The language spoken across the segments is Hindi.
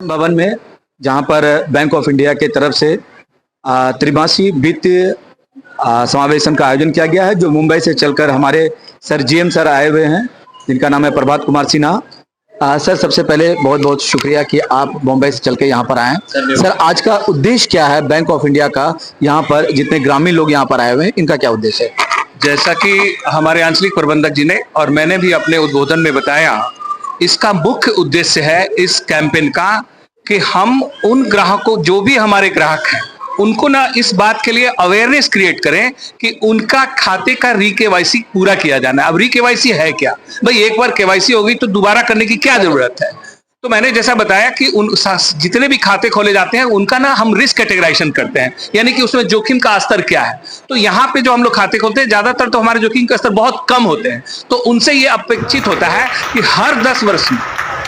भवन में, जहां पर बैंक ऑफ इंडिया के तरफ से त्रिमासिक वित्तीय समावेशन का आयोजन किया गया है, जो मुंबई से चलकर हमारे सर जीएम सर आए हुए हैं, जिनका नाम है प्रभात कुमार सिन्हा। सर, सबसे पहले बहुत बहुत शुक्रिया कि आप मुंबई से चल के यहाँ पर आए। सर, आज का उद्देश्य क्या है बैंक ऑफ इंडिया का? यहाँ पर जितने ग्रामीण लोग यहाँ पर आए हुए हैं, इनका क्या उद्देश्य है? जैसा कि हमारे आंचलिक प्रबंधक जी ने और मैंने भी अपने उद्बोधन में बताया, इसका मुख्य उद्देश्य है इस कैंपेन का कि हम उन ग्राहकों, जो भी हमारे ग्राहक हैं, उनको ना इस बात के लिए अवेयरनेस क्रिएट करें कि उनका खाते का री-केवाईसी पूरा किया जाना है। अब री-केवाईसी है क्या भाई? एक बार केवाईसी होगी तो दोबारा करने की क्या जरूरत है? तो मैंने जैसा बताया कि उन जितने भी खाते खोले जाते हैं उनका ना हम रिस्क कैटेगराइजेशन करते हैं, यानी कि उसमें जोखिम का स्तर क्या है। तो यहाँ पे जो हम लोग खाते खोलते हैं, ज्यादातर तो हमारे जोखिम का स्तर बहुत कम होते हैं, तो उनसे ये अपेक्षित होता है कि हर 10 वर्ष में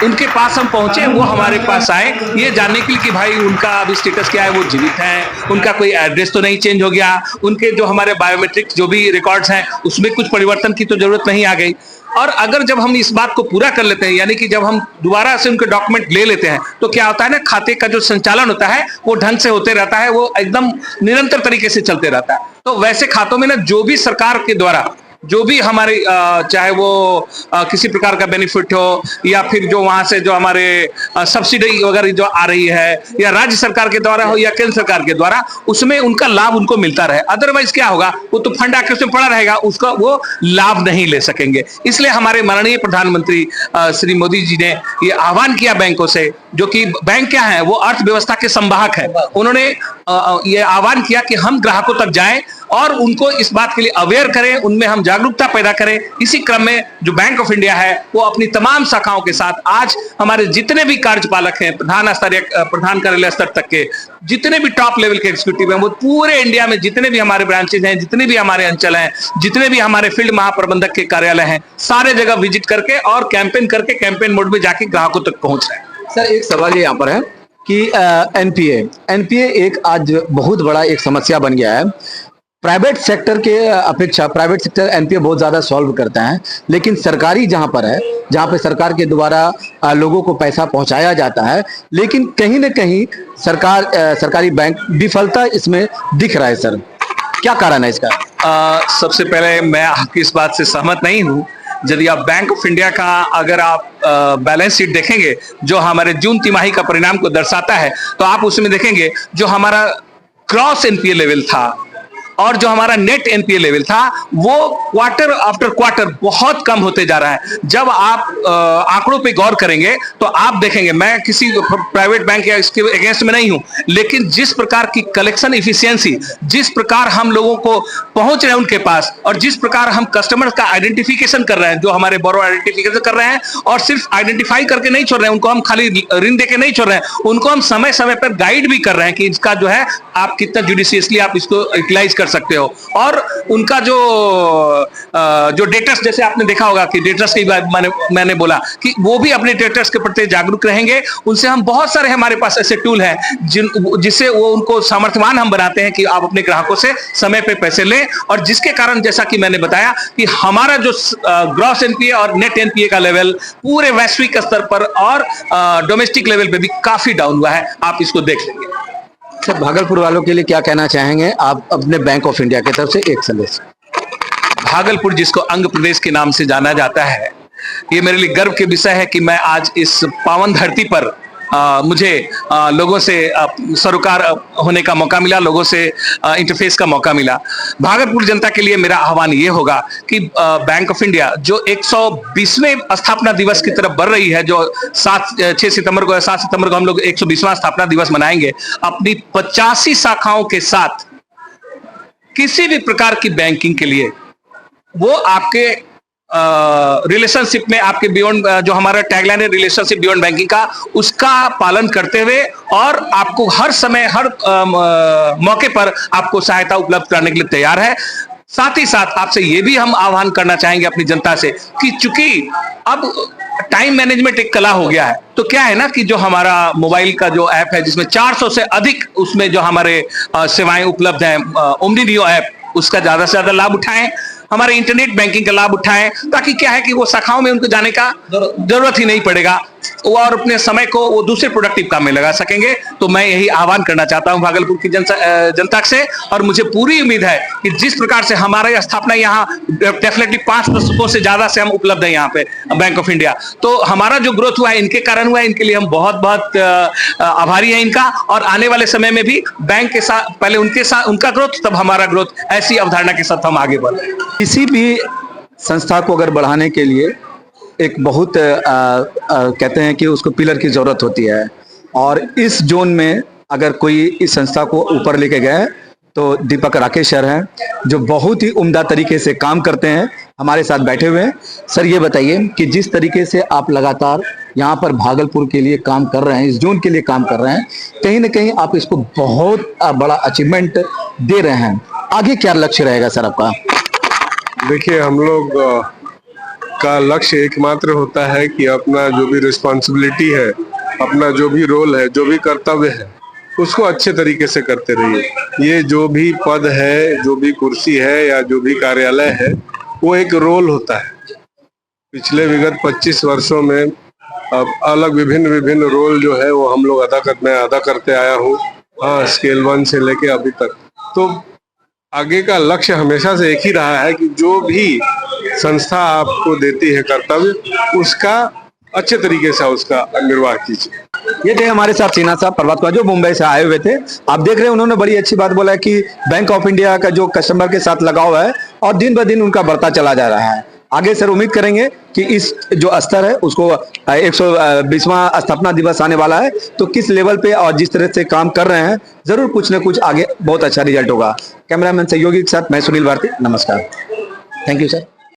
उनके पास हम पहुंचे, वो हमारे पास आए ये जानने के लिए कि भाई उनका अभी स्टेटस क्या है, वो जीवित हैं, उनका कोई एड्रेस तो नहीं चेंज हो गया, उनके जो हमारे बायोमेट्रिक जो भी रिकॉर्ड्स हैं उसमें कुछ परिवर्तन की तो जरूरत नहीं आ गई। और अगर जब हम इस बात को पूरा कर लेते हैं, यानी कि जब हम दोबारा से उनके डॉक्यूमेंट ले लेते हैं, तो क्या होता है ना, खाते का जो संचालन होता है वो ढंग से होते रहता है, वो एकदम निरंतर तरीके से चलते रहता है। तो वैसे खातों में ना जो भी सरकार के द्वारा जो भी हमारे चाहे वो किसी प्रकार का बेनिफिट हो, या फिर जो वहां से जो हमारे सब्सिडी वगैरह जो आ रही है, या राज्य सरकार के द्वारा हो या केंद्र सरकार के द्वारा, उसमें उनका लाभ उनको मिलता रहे। अदरवाइज क्या होगा, वो तो फंड आके उसमें पड़ा रहेगा, उसका वो लाभ नहीं ले सकेंगे। इसलिए हमारे माननीय प्रधानमंत्री श्री मोदी जी ने ये आह्वान किया बैंकों से, जो कि बैंक क्या है, वो अर्थव्यवस्था के संवाहक है। उन्होंने ये आह्वान किया कि हम ग्राहकों तक जाएं और उनको इस बात के लिए अवेयर करें, उनमें हम जागरूकता पैदा करें। इसी क्रम में जो बैंक ऑफ इंडिया है वो अपनी तमाम शाखाओं के साथ आज हमारे जितने भी कार्यपालक हैं, प्रधान कार्यालय स्तर तक के जितने भी टॉप लेवल के एग्जीक्यूटिव हैं, वो पूरे इंडिया में जितने भी हमारे ब्रांचेज हैं, जितने भी हमारे अंचल हैं, जितने भी हमारे फील्ड महाप्रबंधक के कार्यालय हैं, सारे जगह विजिट करके और कैंपेन करके कैंपेन मोड में जाके ग्राहकों तक पहुंच रहे हैं। सर, एक सवाल ये यहाँ पर है कि एनपीए एक आज बहुत बड़ा एक समस्या बन गया है। प्राइवेट सेक्टर के अपेक्षा प्राइवेट सेक्टर एनपीए बहुत ज्यादा सॉल्व करता है, लेकिन सरकारी जहां पर है, जहां पे सरकार के द्वारा लोगों को पैसा पहुंचाया जाता है, लेकिन कहीं ना कहीं सरकारी बैंक विफलता इसमें दिख रहा है। सर, क्या कारण है इसका? सबसे पहले मैं आपकी इस बात से सहमत नहीं हूं। यदि आप बैंक ऑफ इंडिया का अगर आप बैलेंस शीट देखेंगे, जो हमारे जून तिमाही का परिणाम को दर्शाता है, तो आप उसमें देखेंगे जो हमारा क्रॉस एनपीए लेवल था और जो हमारा नेट एनपीए लेवल था, वो क्वार्टर आफ्टर क्वार्टर बहुत कम होते जा रहा है। जब आप आंकड़ों पे गौर करेंगे तो आप देखेंगे, मैं किसी प्राइवेट बैंक या इसके अगेंस्ट में नहीं हूं, लेकिन जिस प्रकार की कलेक्शन इफिशियंसी, जिस प्रकार हम लोगों को पहुंच रहे हैं उनके पास, और जिस प्रकार हम कस्टमर का आइडेंटिफिकेशन कर रहे हैं, जो हमारे बोरो आइडेंटिफिकेशन कर रहे हैं, और सिर्फ आइडेंटिफाई करके नहीं छोड़ रहे हैं उनको, हम खाली ऋण देके नहीं छोड़ रहे हैं, उनको हम समय समय पर गाइड भी कर रहे हैं कि इसका जो है आप कितना जुडिशियसली आप इसको यूटिलाइज कर सकते हो। और उनका जो डेटर्स, जैसे आपने देखा होगा कि डेटर्स की बात मैंने बोला कि वो भी अपने डेटर्स के प्रति जागरूक रहेंगे। उनसे हम बहुत सारे, हमारे पास ऐसे टूल हैं जिससे वो उनको सामर्थ्यवान हम बनाते हैं कि आप अपने ग्राहकों से समय पे पैसे लें, और जिसके कारण जैसा कि मैंने बताया कि हमारा जो ग्रॉस एनपीए और नेट एनपीए का लेवल पूरे वैश्विक स्तर पर और डोमेस्टिक लेवल पे भी काफी डाउन हुआ है। आप इसको देख लेंगे। सर, भागलपुर वालों के लिए क्या कहना चाहेंगे आप अपने बैंक ऑफ इंडिया की तरफ से एक संदेश? भागलपुर, जिसको अंग प्रदेश के नाम से जाना जाता है, ये मेरे लिए गर्व के विषय है कि मैं आज इस पावन धरती पर मुझे लोगों से सरोकार होने का मौका मिला, लोगों से इंटरफेस का मौका मिला। भागलपुर जनता के लिए मेरा आह्वान ये होगा कि बैंक ऑफ इंडिया जो 120वें स्थापना दिवस की तरफ बढ़ रही है, जो 7 सितंबर को हम लोग 120वां स्थापना दिवस मनाएंगे, अपनी 85 शाखाओं के साथ किसी भी प्रकार की बैंकिंग के लिए वो आपके रिलेशनशिप में, आपके बियॉन्ड, जो हमारा टैगलाइन है रिलेशनशिप बियॉन्ड बैंकिंग का, उसका पालन करते हुए और आपको हर समय हर मौके पर आपको सहायता उपलब्ध कराने के लिए तैयार है। साथ ही साथ आपसे ये भी हम आह्वान करना चाहेंगे अपनी जनता से कि चूंकि अब टाइम मैनेजमेंट एक कला हो गया है, तो क्या है ना कि जो हमारा मोबाइल का जो ऐप है, जिसमें 400 से अधिक उसमें जो हमारे सेवाएं उपलब्ध हैं, ओमनी नियो ऐप, उसका ज्यादा से ज्यादा लाभ उठाएं। हमारे इंटरनेट बैंकिंग का लाभ उठाएं, ताकि क्या है कि वो शाखाओं में उनको जाने का जरूरत ही नहीं पड़ेगा। और अपने समय को वो दूसरे प्रोडक्टिव काम में लगा सकेंगे। तो मैं यही आह्वान करना चाहता हूं भागलपुर की जनता से, और मुझे पूरी उम्मीद है कि जिस प्रकार से हमारी स्थापना यहाँ डेफिनेटली 5 दशकों से ज्यादा से हम उपलब्ध है यहाँ पे बैंक ऑफ इंडिया, तो हमारा जो ग्रोथ हुआ है इनके कारण हुआ है। इनके लिए हम बहुत बहुत आभारी हैं इनका, और आने वाले समय में भी बैंक के साथ, पहले उनके साथ उनका ग्रोथ तब हमारा ग्रोथ, ऐसी अवधारणा के साथ हम आगे बढ़े। किसी भी संस्था को अगर बढ़ाने के लिए एक बहुत कहते हैं कि उसको पिलर की जरूरत होती है, और इस जोन में अगर कोई इस संस्था को ऊपर लेके गए तो दीपक राकेश सर हैं, जो बहुत ही उम्दा तरीके से काम करते हैं, हमारे साथ बैठे हुए हैं। सर ये बताइए कि जिस तरीके से आप लगातार यहाँ पर भागलपुर के लिए काम कर रहे हैं, इस जोन के लिए काम कर रहे हैं, कहीं ना कहीं आप इसको बहुत बड़ा अचीवमेंट दे रहे हैं, आगे क्या लक्ष्य रहेगा सर आपका? देखिए, हम लोग का लक्ष्य एकमात्र होता है कि अपना जो भी रिस्पॉन्सिबिलिटी है, अपना जो भी रोल है, जो भी कर्तव्य है, उसको अच्छे तरीके से करते रहिए। ये जो भी पद है, जो भी कुर्सी है या जो भी कार्यालय है, वो एक रोल होता है। पिछले विगत 25 वर्षों में अब अलग विभिन्न रोल जो है वो हम लोग मैं अदा करते आया हूँ। हाँ, स्केल 1 से लेके अभी तक। तो आगे का लक्ष्य हमेशा से एक ही रहा है कि जो भी संस्था आपको देती है कर्तव्य, उसका अच्छे तरीके से उसका निर्वाह कीजिए। ये थे हमारे साथ सिन्हा साहब, प्रभात कुमार, जो मुंबई से आए हुए थे। आप देख रहे हैं, उन्होंने बड़ी अच्छी बात बोला है कि बैंक ऑफ इंडिया का जो कस्टमर के साथ लगाव है और दिन ब दिन उनका बढ़ता चला जा रहा है। आगे सर उम्मीद करेंगे कि इस जो स्तर है उसको 120वां स्थापना दिवस आने वाला है, तो किस लेवल पे और जिस तरह से काम कर रहे हैं, जरूर कुछ न कुछ आगे बहुत अच्छा रिजल्ट होगा। कैमरामैन सहयोगी के साथ मैं सुनील भारती, नमस्कार। Thank you sir.